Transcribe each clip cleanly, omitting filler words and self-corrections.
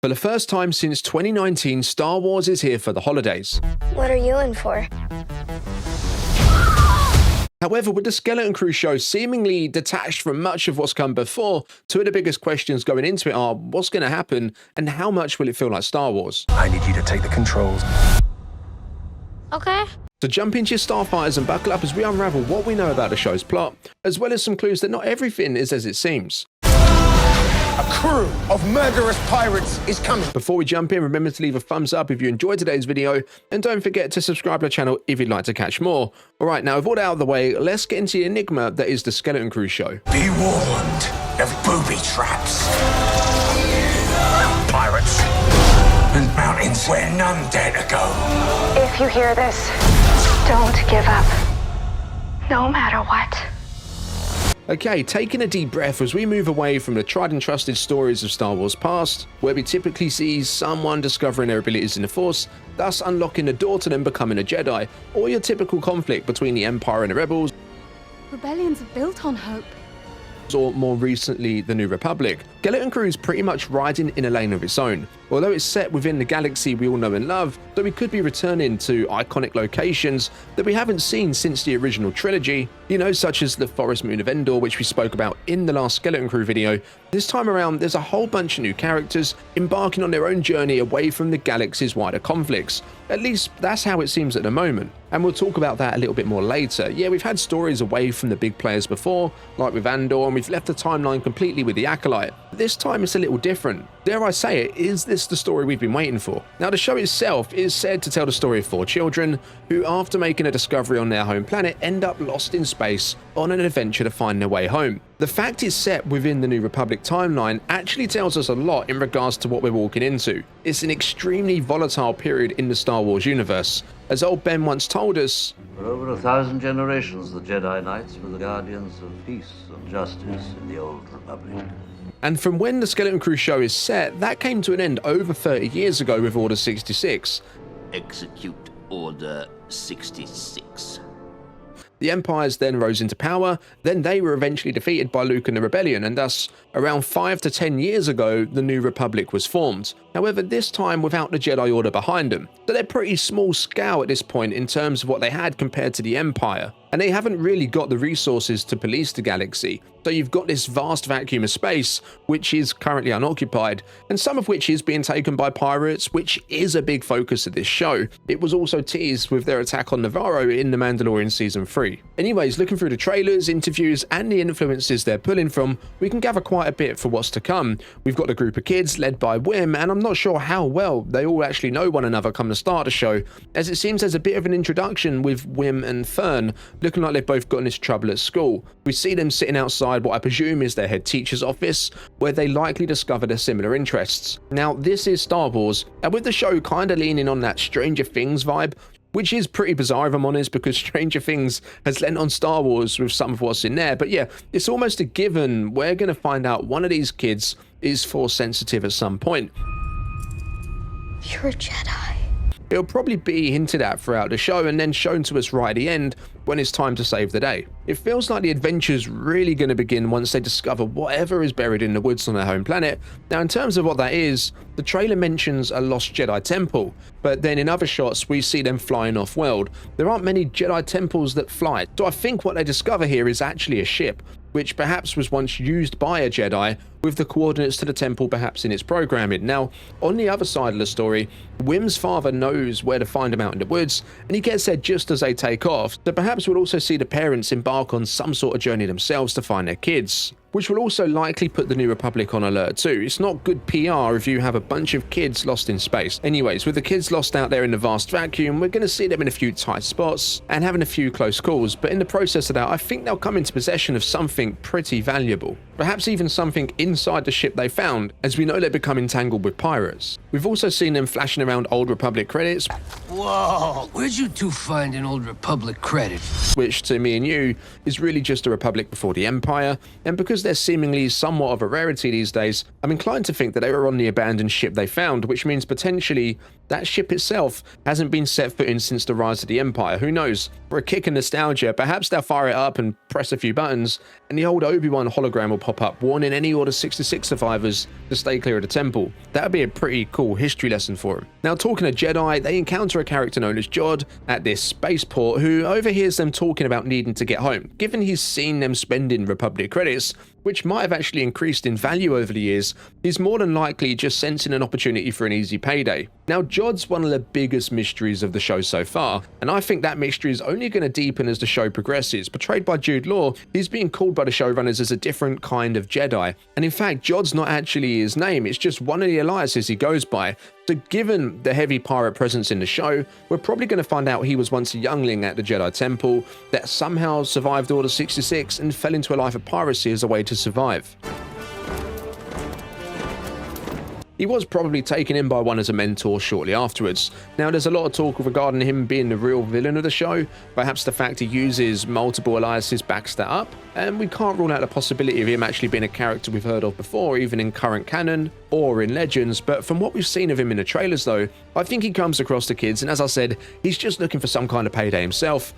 For the first time since 2019, Star Wars is here for the holidays. What are you in for? However, with the Skeleton Crew show seemingly detached from much of what's come before, two of the biggest questions going into it are what's going to happen and how much will it feel like Star Wars? I need you to take the controls. Okay. So jump into your starfighters and buckle up as we unravel what we know about the show's plot, as well as some clues that not everything is as it seems. A crew of murderous pirates is coming. Before we jump in, remember to leave a thumbs up if you enjoyed today's video, and don't forget to subscribe to the channel if you'd like to catch more. Alright, now with all that out of the way, let's get into the enigma that is the Skeleton Crew show. Be warned of booby traps. Pirates and mountains where none dare to go. If you hear this, don't give up, no matter what. Okay, taking a deep breath as we move away from the tried and trusted stories of Star Wars past, where we typically see someone discovering their abilities in the Force, thus unlocking the door to them becoming a Jedi, or your typical conflict between the Empire and the Rebels, Rebellions are built on hope. or more recently the New Republic. Skeleton Crew is pretty much riding in a lane of its own. Although it's set within the galaxy we all know and love, so we could be returning to iconic locations that we haven't seen since the original trilogy, such as the forest moon of Endor, which we spoke about in the last Skeleton Crew video. This time around, there's a whole bunch of new characters embarking on their own journey away from the galaxy's wider conflicts. At least that's how it seems at the moment, and we'll talk about that a little bit more later. Yeah, we've had stories away from the big players before, like with Andor, and we've left the timeline completely with the Acolyte. This time it's a little different. Dare I say it, is this the story we've been waiting for? Now, the show itself is said to tell the story of 4 children who, after making a discovery on their home planet, end up lost in space on an adventure to find their way home. The fact it's set within the New Republic timeline actually tells us a lot in regards to what we're walking into. It's an extremely volatile period in the Star Wars universe. As old Ben once told us, For over 1,000 generations, the Jedi Knights were the guardians of peace and justice in the Old Republic. and from when the Skeleton Crew show is set, that came to an end over 30 years ago with Order 66. Execute Order 66. The Empires then rose into power, then they were eventually defeated by Luke and the Rebellion, and thus, around 5 to 10 years ago, the New Republic was formed. However, this time without the Jedi Order behind them. So they're pretty small scale at this point in terms of what they had compared to the Empire, and they haven't really got the resources to police the galaxy. So you've got this vast vacuum of space, which is currently unoccupied, and some of which is being taken by pirates, which is a big focus of this show. It was also teased with their attack on Navarro in The Mandalorian Season 3. Anyways, looking through the trailers, interviews, and the influences they're pulling from, we can gather quite a bit for what's to come. We've got a group of kids led by Wim, and I'm not sure how well they all actually know one another come the start of the show, as it seems there's a bit of an introduction with Wim and Fern, looking like they've both gotten into trouble at school. We see them sitting outside what I presume is their head teacher's office, where they likely discover their similar interests. Now, this is Star Wars, and with the show kind of leaning on that Stranger Things vibe, which is pretty bizarre if I'm honest, because Stranger Things has lent on Star Wars with some of what's in there. But yeah, it's almost a given we're going to find out one of these kids is Force sensitive at some point. You're a Jedi. It'll probably be hinted at throughout the show and then shown to us right at the end when it's time to save the day. It feels like the adventure's really going to begin once they discover whatever is buried in the woods on their home planet. Now, in terms of what that is, the trailer mentions a lost Jedi temple, but then in other shots we see them flying off-world. There aren't many Jedi temples that fly, so I think what they discover here is actually a ship, which perhaps was once used by a Jedi, with the coordinates to the temple perhaps in its programming. Now, on the other side of the story, Wim's father knows where to find him out in the woods, and he gets there just as they take off, so perhaps we'll also see the parents embark on some sort of journey themselves to find their kids, which will also likely put the New Republic on alert too. It's not good PR if you have a bunch of kids lost in space. Anyways, with the kids lost out there in the vast vacuum, we're going to see them in a few tight spots and having a few close calls, but in the process of that, I think they'll come into possession of something pretty valuable. Perhaps even something inside the ship they found, as we know they're becoming entangled with pirates. We've also seen them flashing around Old Republic credits. Whoa, where'd you two find an Old Republic credit? Which, to me and you, is really just a Republic before the Empire, and because they're seemingly somewhat of a rarity these days, I'm inclined to think that they were on the abandoned ship they found, which means potentially That ship itself hasn't been set foot in since the rise of the Empire. Who knows? For a kick of nostalgia, perhaps they'll fire it up and press a few buttons, and the old Obi-Wan hologram will pop up, warning any Order 66 survivors to stay clear of the temple. That would be a pretty cool history lesson for them. Now, talking of Jedi, they encounter a character known as Jod at this spaceport, who overhears them talking about needing to get home. Given he's seen them spending Republic credits, which might have actually increased in value over the years, he's more than likely just sensing an opportunity for an easy payday. Now, Jod's one of the biggest mysteries of the show so far, and I think that mystery is only going to deepen as the show progresses. Portrayed by Jude Law, he's being called by the showrunners as a different kind of Jedi, and in fact, Jod's not actually his name, it's just one of the aliases he goes by. So given the heavy pirate presence in the show, we're probably going to find out he was once a youngling at the Jedi Temple that somehow survived Order 66 and fell into a life of piracy as a way to survive. He was probably taken in by one as a mentor shortly afterwards. Now, there's a lot of talk regarding him being the real villain of the show. Perhaps the fact he uses multiple aliases backs that up, and we can't rule out the possibility of him actually being a character we've heard of before, even in current canon or in Legends. But from what we've seen of him in the trailers though, I think he comes across to kids, and as I said, he's just looking for some kind of payday himself.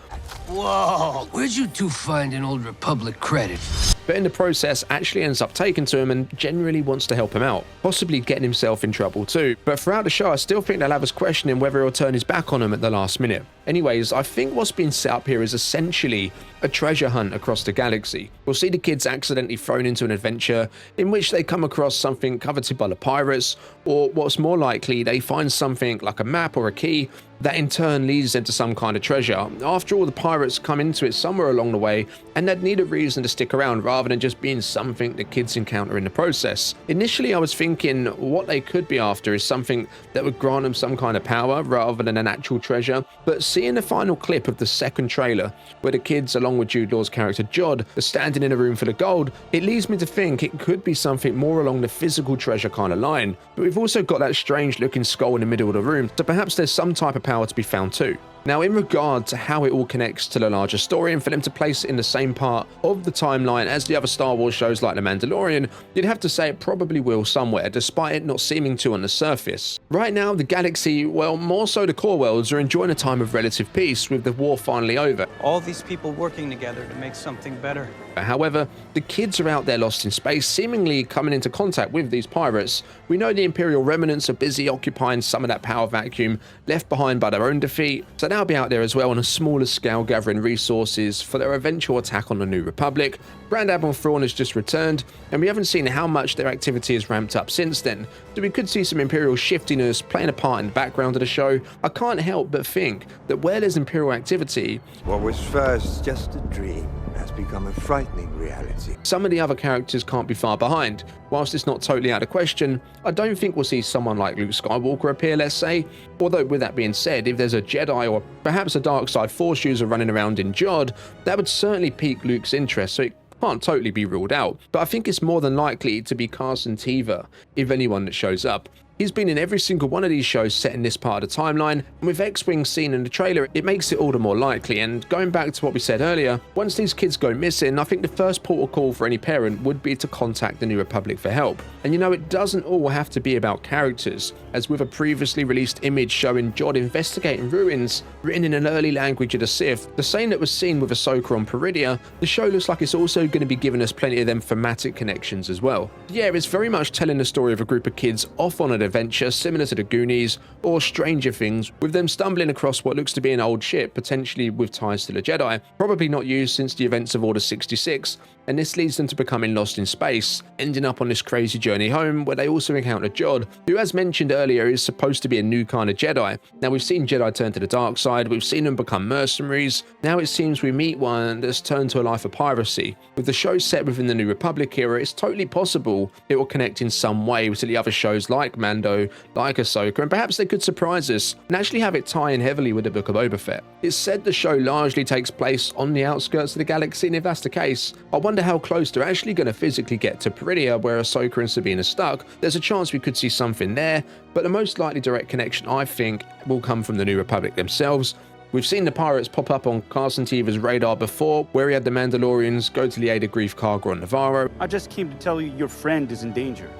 Whoa, where'd you two find an Old Republic credit? But in the process actually ends up taking to him and generally wants to help him out, possibly getting himself in trouble too. But throughout the show, I still think they'll have us questioning whether he'll turn his back on him at the last minute. Anyways, I think what's being set up here is essentially a treasure hunt across the galaxy. We'll see the kids accidentally thrown into an adventure in which they come across something coveted by the pirates, or what's more likely, they find something like a map or a key that in turn leads them to some kind of treasure. After all, the pirates come into it somewhere along the way, and they'd need a reason to stick around rather than just being something the kids encounter in the process. Initially, I was thinking what they could be after is something that would grant them some kind of power rather than an actual treasure, but seeing the final clip of the second trailer, where the kids, along with Jude Law's character Jod, are standing in a room full of gold, it leads me to think it could be something more along the physical treasure kind of line. But we've also got that strange looking skull in the middle of the room, so perhaps there's some type of power to be found too. Now, in regard to how it all connects to the larger story, and for them to place it in the same part of the timeline as the other Star Wars shows like The Mandalorian, you'd have to say it probably will somewhere, despite it not seeming to on the surface. Right now, the galaxy, well, more so the core worlds, are enjoying a time of relative peace with the war finally over. All these people working together to make something better. However, the kids are out there lost in space, seemingly coming into contact with these pirates. We know the Imperial remnants are busy occupying some of that power vacuum left behind by their own defeat, so they'll be out there as well on a smaller scale gathering resources for their eventual attack on the New Republic. Grand Admiral Thrawn has just returned, and we haven't seen how much their activity has ramped up since then, so we could see some Imperial shiftiness playing a part in the background of the show. I can't help but think that where there's Imperial activity, what was first just a dream has become a frightening reality. Some of the other characters can't be far behind. Whilst it's not totally out of question, I don't think we'll see someone like Luke Skywalker appear, let's say. Although, with that being said, if there's a Jedi or perhaps a dark side Force user running around in Jod, that would certainly pique Luke's interest, so it can't totally be ruled out. But I think it's more than likely to be Carson Teva, if anyone that shows up. He's been in every single one of these shows set in this part of the timeline, and with X-Wing seen in the trailer, it makes it all the more likely. And going back to what we said earlier, once these kids go missing, I think the first port of call for any parent would be to contact the New Republic for help. And you know, it doesn't all have to be about characters, as with a previously released image showing Jod investigating ruins written in an early language of the Sith, the same that was seen with Ahsoka on Peridia, the show looks like it's also going to be giving us plenty of them thematic connections as well. Yeah, it's very much telling the story of a group of kids off on an adventure similar to the Goonies or Stranger Things, with them stumbling across what looks to be an old ship, potentially with ties to the Jedi, probably not used since the events of Order 66, and this leads them to becoming lost in space, ending up on this crazy journey home where they also encounter Jod, who, as mentioned earlier, is supposed to be a new kind of Jedi. Now, we've seen Jedi turn to the dark side, we've seen them become mercenaries, now it seems we meet one that's turned to a life of piracy. With the show set within the New Republic era, it's totally possible it will connect in some way to the other shows like Mando, like Ahsoka, and perhaps they could surprise us and actually have it tie in heavily with the Book of Boba Fett. It's said the show largely takes place on the outskirts of the galaxy, and if that's the case, I wonder how close they're actually going to physically get to Peridia, where Ahsoka and Sabine are stuck. There's a chance we could see something there, but the most likely direct connection, I think, will come from the New Republic themselves. We've seen the pirates pop up on Carson Teva's radar before, where he had the Mandalorians go to the aid of Grief Karga on Navarro. I just came to tell you your friend is in danger.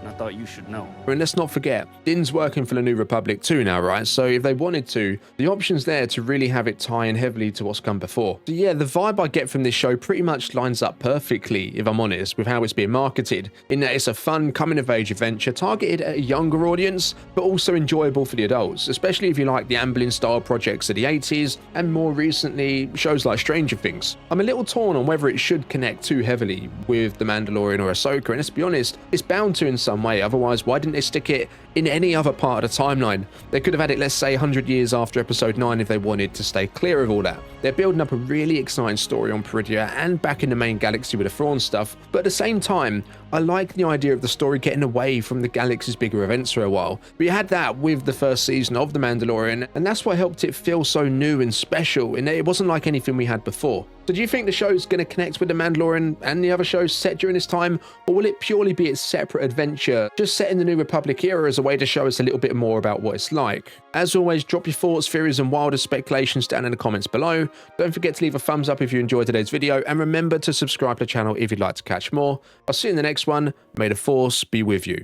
and I thought you should know. And let's not forget, Din's working for the New Republic too now, right? So if they wanted to, the option's there to really have it tie in heavily to what's come before. So yeah, the vibe I get from this show pretty much lines up perfectly, if I'm honest, with how it's being marketed, in that it's a fun coming-of-age adventure targeted at a younger audience, but also enjoyable for the adults, especially if you like the Amblin-style projects of the 80s, and more recently, shows like Stranger Things. I'm a little torn on whether it should connect too heavily with The Mandalorian or Ahsoka, and let's be honest, it's bound to in some way, otherwise why didn't they stick it in any other part of the timeline? They could have had it, let's say, 100 years after episode 9 if they wanted to stay clear of all that. They're building up a really exciting story on Peridia and back in the main galaxy with the Thrawn stuff, but at the same time, I like the idea of the story getting away from the galaxy's bigger events for a while. But you had that with the first season of The Mandalorian, and that's what helped it feel so new and special, in that it wasn't like anything we had before. So do you think the show's going to connect with The Mandalorian and the other shows set during this time, or will it purely be its separate adventure, just set in the New Republic era as a way to show us a little bit more about what it's like? As always, drop your thoughts, theories, and wildest speculations down in the comments below. Don't forget to leave a thumbs up if you enjoyed today's video, and remember to subscribe to the channel if you'd like to catch more. I'll see you in the next one. May the Force be with you.